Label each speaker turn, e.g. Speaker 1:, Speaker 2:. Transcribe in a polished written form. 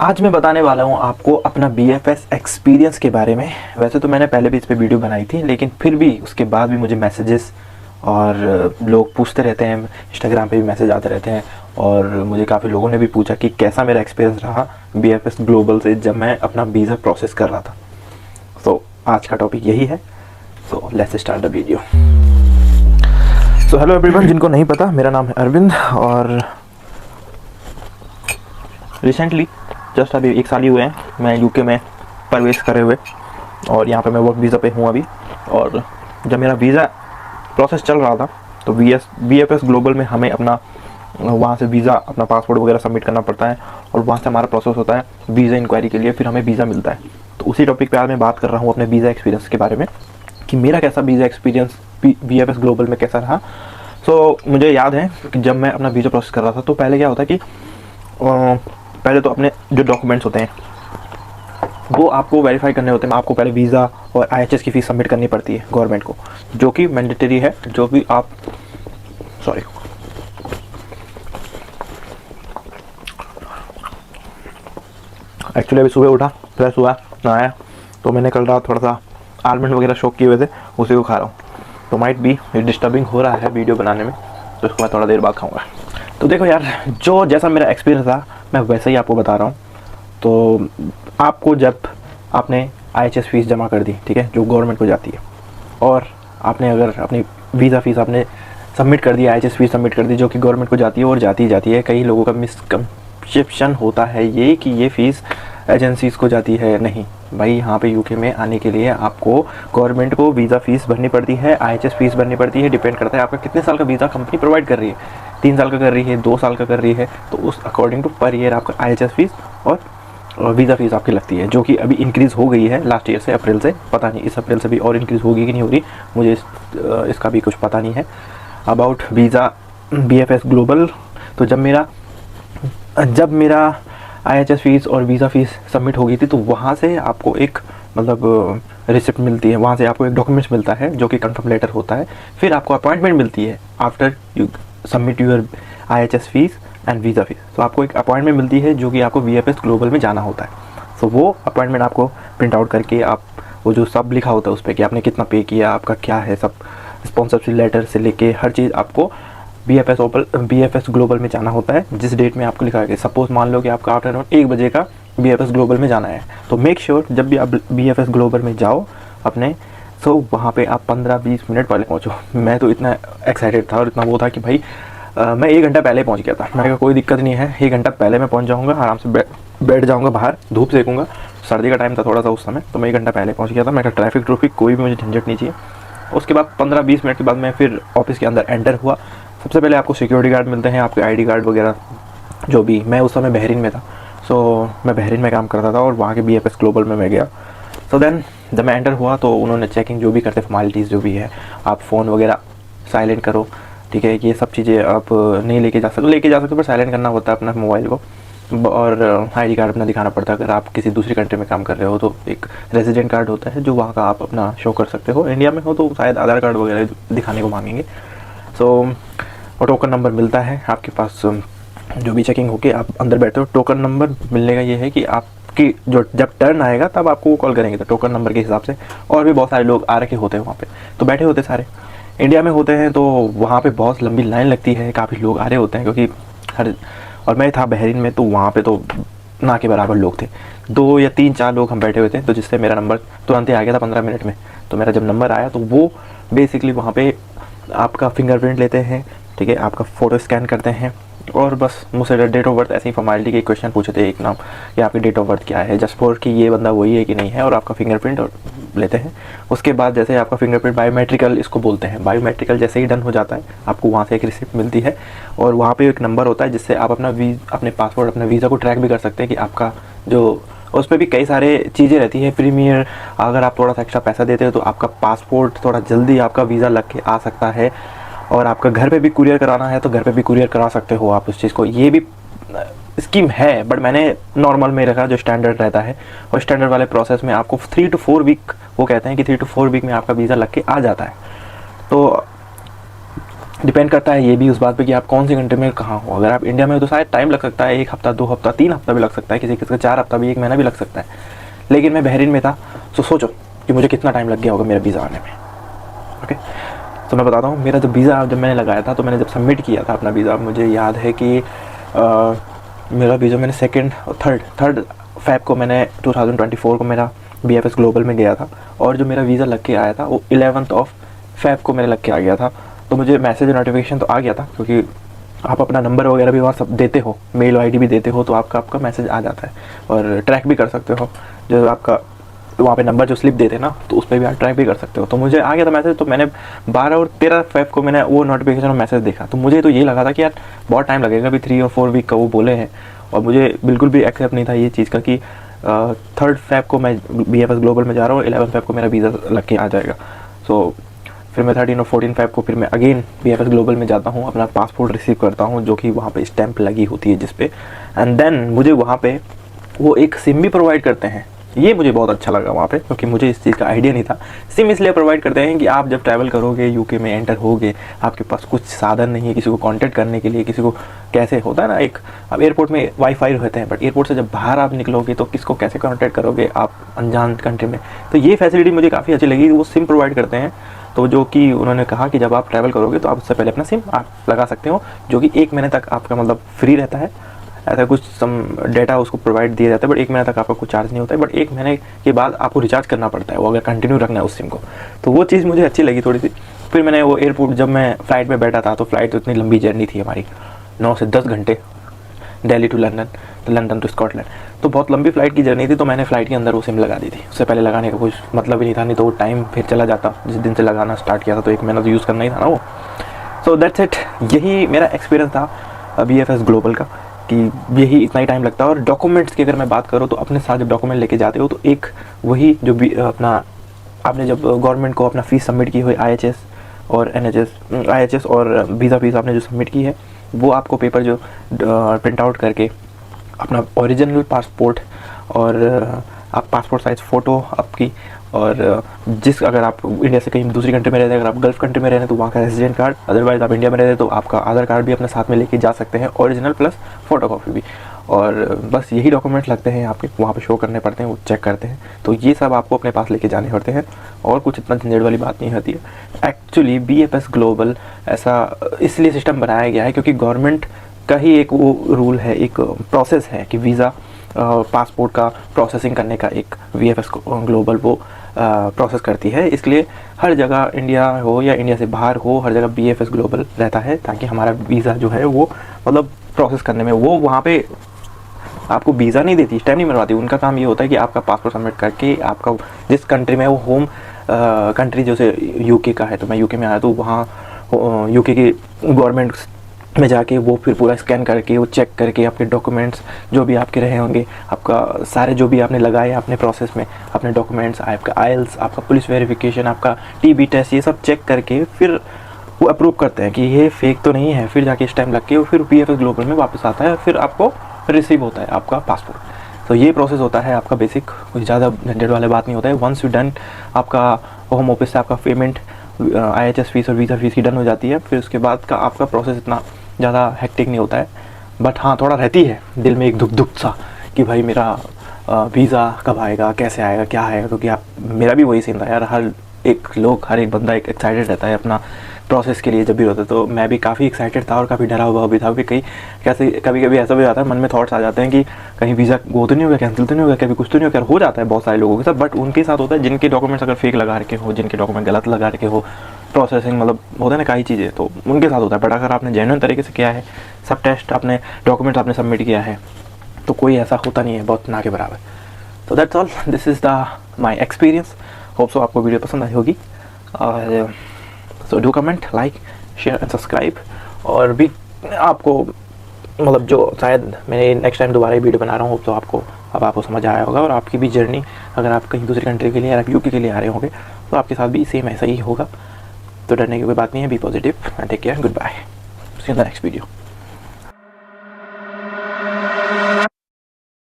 Speaker 1: आज मैं बताने वाला हूँ आपको अपना बीएफएस एक्सपीरियंस के बारे में। वैसे तो मैंने पहले भी इस पे वीडियो बनाई थी, लेकिन फिर भी उसके बाद भी मुझे मैसेजेस और लोग पूछते रहते हैं, इंस्टाग्राम पे भी मैसेज आते रहते हैं और मुझे काफ़ी लोगों ने भी पूछा कि कैसा मेरा एक्सपीरियंस रहा बीएफएस ग्लोबल से जब मैं अपना वीज़ा प्रोसेस कर रहा था। तो आज का टॉपिक यही है। So let's start the video. So hello everyone, जिनको नहीं पता मेरा नाम है अरविंद और रिसेंटली जस्ट अभी 1 साल ही हुए हैं मैं यूके में प्रवेश करे हुए और यहाँ पे मैं वर्क वीज़ा पे हूँ अभी। और जब मेरा वीज़ा प्रोसेस चल रहा था तो बीएफएस ग्लोबल में हमें अपना वहाँ से वीज़ा अपना पासपोर्ट वगैरह सबमिट करना पड़ता है और वहाँ से हमारा प्रोसेस होता है वीज़ा इंक्वायरी के लिए, फिर हमें वीज़ा मिलता है। तो उसी टॉपिक पे आज मैं बात कर रहा हूँ अपने वीज़ा एक्सपीरियंस के बारे में कि मेरा कैसा वीज़ा एक्सपीरियंस बीएफएस ग्लोबल में कैसा रहा। सो मुझे याद है कि जब मैं अपना वीज़ा प्रोसेस कर रहा था तो पहले क्या होता है कि पहले तो अपने जो डॉक्यूमेंट्स होते हैं वो आपको वेरीफाई करने होते हैं। आपको पहले वीज़ा और आईएचएस की फ़ीस सबमिट करनी पड़ती है गवर्नमेंट को, जो कि मैंडेटरी है। जो भी आप एक्चुअली अभी सुबह उठा, फ्रेश हुआ, नहाया, तो मैंने कल रात थोड़ा सा आलमंड वगैरह शौक किए हुए थे, उसी को खा रहा हूँ। तो माइट बी डिस्टर्बिंग हो रहा है वीडियो बनाने में, तो इसको मैं थोड़ा देर बाद खाऊँगा। तो देखो यार, जो जैसा मेरा एक्सपीरियंस था मैं वैसे ही आपको बता रहा हूँ। तो आपको जब आपने आईएचएस फ़ीस जमा कर दी, ठीक है, जो गवर्नमेंट को जाती है, और आपने अगर अपनी वीज़ा फ़ीस आपने सबमिट कर दी, आईएचएस फ़ीस सबमिट कर दी जो कि गवर्नमेंट को जाती है और जाती ही जाती है। कई लोगों का मिसकंसेप्शन होता है ये कि ये फ़ीस एजेंसीज़ को जाती है। नहीं भाई, यहाँ पे यूके में आने के लिए आपको गवर्नमेंट को वीज़ा फ़ीस भरनी पड़ती है, आईएचएस फ़ीस भरनी पड़ती है। डिपेंड करता है आपका कितने साल का वीज़ा कंपनी प्रोवाइड कर रही है, 3 साल का कर रही है, 2 साल का कर रही है, तो उस अकॉर्डिंग टू पर ईयर आपका आईएचएस फ़ीस और वीज़ा फ़ीस आपकी लगती है, जो कि अभी इंक्रीज़ हो गई है लास्ट ईयर से, अप्रैल से। पता नहीं इस अप्रैल से भी और इंक्रीज़ होगी कि नहीं होगी, मुझे इसका भी कुछ पता नहीं है अबाउट वीज़ा बीएफएस ग्लोबल। तो जब मेरा आईएचएस फ़ीस और वीज़ा फ़ीस सबमिट हो गई थी तो वहाँ से आपको एक मतलब रिसिप्ट मिलती है, वहाँ से आपको एक डॉक्यूमेंट्स मिलता है जो कि कंफर्म लेटर होता है। फिर आपको अपॉइंटमेंट मिलती है after you submit your IHS fees and visa fees. तो आपको एक अपॉइंटमेंट मिलती है जो कि आपको बीएफएस ग्लोबल में जाना होता है। तो वो अपॉइंटमेंट आपको प्रिंट आउट करके आप वो जो सब लिखा होता है उस पर कि आपने कितना पे किया, आपका क्या है, सब स्पॉन्सरशिप लेटर से लेके हर चीज़ आपको बीएफएस ग्लोबल में जाना होता है जिस डेट में आपको लिखा है। सपोज मान लो कि आपका आफ्टरनून 1 बजे का बीएफएस ग्लोबल में जाना है, तो मेक श्योर जब भी आप बीएफएस ग्लोबल में जाओ अपने, तो वहाँ पे आप 15-20 मिनट पहले पहुँचो। मैं तो इतना एक्साइटेड था और इतना वो था कि भाई मैं 1 घंटा पहले पहुँच गया था। मैंने कहा कोई दिक्कत नहीं है, 1 घंटा पहले मैं पहुँच जाऊँगा, आराम से बैठ जाऊँगा बाहर, धूप सेकूँगा। सर्दी का टाइम था थोड़ा सा उस समय, तो मैं 1 घंटा पहले पहुँच गया था। मैं कहा ट्रैफिक कोई भी मुझे झंझट नहीं चाहिए। उसके बाद 15-20 मिनट के बाद मैं फिर ऑफिस के अंदर एंटर हुआ। सबसे पहले आपको सिक्योरिटी गार्ड मिलते हैं, आपके आईडी कार्ड वगैरह जो भी। मैं उस समय बहरीन में था, सो मैं बहरीन में काम करता था और वहाँ के बीएफएस ग्लोबल में मैं गया। सो देन जब मैं एंटर हुआ तो उन्होंने चेकिंग जो भी करते फॉर्मेलिटीज़ जो भी है, आप फ़ोन वगैरह साइलेंट करो, ठीक है, ये सब चीज़ें आप नहीं लेके जा सकते पर साइलेंट करना होता है अपना मोबाइल को, और आईडी कार्ड अपना दिखाना पड़ता है। अगर आप किसी दूसरी कंट्री में काम कर रहे हो तो एक रेजिडेंट कार्ड होता है जो वहाँ का आप अपना शो कर सकते हो। इंडिया में हो तो शायद आधार कार्ड वगैरह दिखाने को मांगेंगे। सो और टोकन नंबर मिलता है आपके पास, जो भी चेकिंग होके आप अंदर बैठते हो। टोकन नंबर मिलने का ये है कि आपकी जो जब टर्न आएगा तब आपको वो कॉल करेंगे, तो टोकन नंबर के हिसाब से। और भी बहुत सारे लोग आ रखे होते हैं वहाँ पे, तो बैठे होते सारे। इंडिया में होते हैं तो वहाँ पे बहुत लंबी लाइन लगती है, काफ़ी लोग आ रहे होते हैं क्योंकि और मैं था बहरीन में, तो वहाँ पे तो ना के बराबर लोग थे। 2 या 3-4 लोग हम बैठे हुए थे, तो जिससे मेरा नंबर तुरंत ही आ गया था 15 मिनट में। तो मेरा जब नंबर आया तो वो बेसिकली वहाँ पे आपका फिंगरप्रिंट लेते हैं, ठीक है, आपका फ़ोटो स्कैन करते हैं और बस मुझसे डेट ऑफ बर्थ ऐसे ही फॉर्मेलिटी के क्वेश्चन पूछे थे, एक नाम कि आपकी डेट ऑफ बर्थ क्या है, जस्ट फॉर कि ये बंदा वही है कि नहीं है, और आपका फिंगरप्रिंट लेते हैं। उसके बाद जैसे आपका फिंगरप्रिंट बायोमेट्रिकल इसको बोलते हैं, बायोमेट्रिकल जैसे ही डन हो जाता है आपको वहाँ से एक रिसिप्ट मिलती है और वहाँ पे एक नंबर होता है जिससे आप अपने पासपोर्ट अपने वीज़ा को ट्रैक भी कर सकते हैं कि आपका जो उस पर भी कई सारे चीज़ें रहती है। प्रीमियर अगर आप थोड़ा सा एक्स्ट्रा पैसा देते हो तो आपका पासपोर्ट थोड़ा जल्दी आपका वीज़ा लग के आ सकता है, और आपका घर पे भी कुरियर कराना है तो घर पे भी कुरियर करा सकते हो आप उस चीज़ को। ये भी स्कीम है, बट मैंने नॉर्मल में रखा जो स्टैंडर्ड रहता है, और स्टैंडर्ड वाले प्रोसेस में आपको 3 to 4 वीक, वो कहते हैं कि 3 to 4 वीक में आपका वीज़ा लग के आ जाता है। तो डिपेंड करता है ये भी उस बात पे कि आप कौन सी कंट्री में कहाँ हो। अगर आप इंडिया में हो तो शायद टाइम लग सकता है, 1 हफ्ता 2 हफ्ता 3 हफ्ता भी लग सकता है, किसी किसी का 4 हफ्ता भी 1 महीना भी लग सकता है। लेकिन मैं बहरीन में था, तो सोचो कि मुझे कितना टाइम लग गया होगा मेरा वीज़ा आने में। ओके, तो मैं बताता हूँ, मेरा जो वीज़ा जब मैंने लगाया था, तो मैंने जब सबमिट किया था अपना वीज़ा, मुझे याद है कि मेरा वीज़ा मैंने थर्ड फ़ैब को मैंने 2024 को मेरा BFS ग्लोबल में गया था, और जो मेरा वीज़ा लग के आया था वो 11 फ़ैब को मेरे लग के आ गया था। तो मुझे मैसेज नोटिफिकेशन तो आ गया था, क्योंकि आप अपना नंबर वगैरह भी वहाँ सब देते हो, मेल ID भी देते हो, तो आपका मैसेज आ जाता है और ट्रैक भी कर सकते हो। जो आपका वहाँ पे नंबर जो स्लिप देते हैं ना, तो उस पर भी आप ट्रैक भी कर सकते हो। तो मुझे आ गया था मैसेज, तो मैंने 12 और 13 फ़ैब को मैंने वो नोटिफिकेशन और मैसेज देखा। तो मुझे तो ये लगा था कि यार बहुत टाइम लगेगा, अभी 3 और 4 वीक का वो बोले हैं, और मुझे बिल्कुल भी एक्सेप्ट नहीं था ये चीज़ का कि 3 फ़ैब को मैं BFS ग्लोबल में जा रहा हूँ, 11 फ़ैब को मेरा वीज़ा लग के आ जाएगा। सो फिर मैं 13 और 14 फ़ैब को फिर मैं अगेन BFS ग्लोबल में जाता हूँ, अपना पासपोर्ट रिसीव करता हूँ, जो कि वहाँ पे स्टैंप लगी होती है जिस पे, एंड देन मुझे वहाँ पे वो एक सिम भी प्रोवाइड करते हैं। ये मुझे बहुत अच्छा लगा वहाँ पे, क्योंकि मुझे इस चीज़ का आइडिया नहीं था। सिम इसलिए प्रोवाइड करते हैं कि आप जब ट्रैवल करोगे, UK में एंटर होगे, आपके पास कुछ साधन नहीं है किसी को कांटेक्ट करने के लिए, किसी को कैसे होता है ना, एक अब एयरपोर्ट में वाईफाई रहते हैं, बट एयरपोर्ट से जब बाहर आप निकलोगे तो किसको कैसे कांटेक्ट करोगे आप अनजान कंट्री में। तो ये फैसिलिटी मुझे काफ़ी अच्छी लगी, वो सिम प्रोवाइड करते हैं। तो जो कि उन्होंने कहा कि जब आप ट्रैवल करोगे तो आप उससे पहले अपना सिम आप लगा सकते हो, जो कि 1 महीने तक आपका मतलब फ्री रहता है। ऐसा कुछ सम डेटा उसको प्रोवाइड दिया जाता है, बट 1 महीने तक आपका कुछ चार्ज नहीं होता है, बट 1 महीने के बाद आपको रिचार्ज करना पड़ता है, वो अगर कंटिन्यू रखना है उस सिम को। तो वो चीज़ मुझे अच्छी लगी थोड़ी सी। फिर मैंने वो एयरपोर्ट, जब मैं फ़्लाइट में बैठा था, तो फ़्लाइट तो इतनी लंबी जर्नी थी हमारी, 9 से 10 घंटे, दिल्ली टू लंदन, तो लंदन टू स्कॉटलैंड, तो बहुत लंबी फ़्लाइट की जर्नी थी। तो मैंने फ़्लाइट के अंदर वो सिम लगा दी थी, उससे पहले लगाने का कुछ मतलब ही नहीं था, नहीं तो वो टाइम फिर चला जाता। जिस दिन से लगाना स्टार्ट किया था तो 1 महीना तो यूज़ करना ही था ना वो। सो दैट्स इट, यही मेरा एक्सपीरियंस था BFS ग्लोबल का, कि यही इतना ही टाइम लगता है। और डॉक्यूमेंट्स की अगर मैं बात करूँ, तो अपने साथ जब डॉक्यूमेंट लेके जाते हो, तो एक वही जो भी अपना आपने जब गवर्नमेंट को अपना फ़ीस सबमिट की हुई IHS और IHS और वीज़ा फीस आपने जो सबमिट की है, वो आपको पेपर जो प्रिंट आउट करके अपना ओरिजिनल पासपोर्ट और आप पासपोर्ट साइज़ फ़ोटो आपकी, और जिस अगर आप इंडिया से कहीं दूसरी कंट्री में रहते हैं, अगर आप गल्फ़ कंट्री में रह रहे हैं तो वहाँ का रेजिडेंट कार्ड, अदरवाइज़ आप इंडिया में रहते हैं तो आपका आधार कार्ड भी अपने साथ में लेके जा सकते हैं, ओरिजिनल प्लस फ़ोटो कॉपी भी। और बस यही डॉक्यूमेंट लगते हैं आपके, वहाँ पे शो करने पड़ते हैं, वो चेक करते हैं। तो ये सब आपको अपने पास लेके जाने पड़ते हैं, और कुछ इतना झंझट वाली बात नहीं होती है। एक्चुअली BFS ग्लोबल ऐसा इसलिए सिस्टम बनाया गया है क्योंकि गवर्नमेंट का ही एक वो रूल है, एक प्रोसेस है कि वीज़ा पासपोर्ट का प्रोसेसिंग करने का एक BFS ग्लोबल वो प्रोसेस करती है। इसलिए हर जगह, इंडिया हो या इंडिया से बाहर हो, हर जगह BFS ग्लोबल रहता है, ताकि हमारा वीज़ा जो है वो मतलब प्रोसेस करने में, वो वहाँ पे आपको वीज़ा नहीं देती, स्टैम्प नहीं मरवाती। उनका काम ये होता है कि आपका पासपोर्ट सबमिट करके आपका जिस कंट्री में वो होम कंट्री, जैसे UK का है, तो मैं UK में आया तो वहाँ UK की गवर्नमेंट में जाके वो फिर पूरा स्कैन करके, वो चेक करके आपके डॉक्यूमेंट्स जो भी आपके रहे होंगे, आपका सारे जो भी आपने लगाए अपने प्रोसेस में, अपने डॉक्यूमेंट्स, आपका IELTS, आपका पुलिस वेरिफिकेशन, आपका TB टेस्ट, ये सब चेक करके फिर वो अप्रूव करते हैं कि ये फेक तो नहीं है। फिर जाके स्टैम्प लग के वो फिर BFS ग्लोबल में वापस आता है, फिर आपको रिसीव होता है आपका पासपोर्ट। तो ये प्रोसेस होता है आपका बेसिक, कुछ ज़्यादा झंझट वाले बात नहीं होता है। वंस यू डन, आपका होम ऑफिस से आपका पेमेंट IHS फीस और वीज़ा फीस की डन हो जाती है, फिर उसके बाद का आपका प्रोसेस इतना ज़्यादा हेक्टिक नहीं होता है। बट हाँ, थोड़ा रहती है दिल में एक दुख सा कि भाई मेरा वीज़ा कब आएगा, कैसे आएगा, क्या आएगा, क्योंकि आप, मेरा भी वही सीन था यार। हर एक बंदा एक एक्साइटेड रहता है अपना प्रोसेस के लिए जब भी होता है। तो मैं भी काफ़ी एक्साइटेड था और काफ़ी डरा हुआ भी था कि कहीं कैसे, कभी कभी ऐसा भी आता है, मन में थॉट्स आ जाते हैं कि कहीं वीज़ा वो तो नहीं होगा, कैंसिल तो नहीं होगा, कभी कुछ तो नहीं होगा। हो जाता है बहुत सारे लोगों के साथ, बट उनके साथ होता है जिनके डॉक्यूमेंट्स अगर फेक लगा रखे हो, जिनके डॉक्यूमेंट गलत लगा रखे हो, प्रोसेसिंग मतलब होता है ना कई चीज़ें, तो उनके साथ होता है। बट अगर आपने जेन्युइन तरीके से किया है, सब टेस्ट आपने, डॉक्यूमेंट्स आपने सबमिट किया है, तो कोई ऐसा होता नहीं है, बहुत ना के बराबर। तो that's all, this is the my experience. Hope so आपको वीडियो पसंद आई होगी, और so do comment, like, share and subscribe. और भी आपको मतलब जो शायद मैं नेक्स्ट टाइम दोबारा ही वीडियो बना रहा हूँ, तो आपको समझ आया होगा। और आपकी भी जर्नी, अगर आप कहीं दूसरी कंट्री के लिए, आप UK के लिए आ रहे होंगे, तो आपके साथ भी सेम ऐसा ही होगा। तो डरने की कोई बात नहीं है, be positive and take care, good bye, see you in the next video.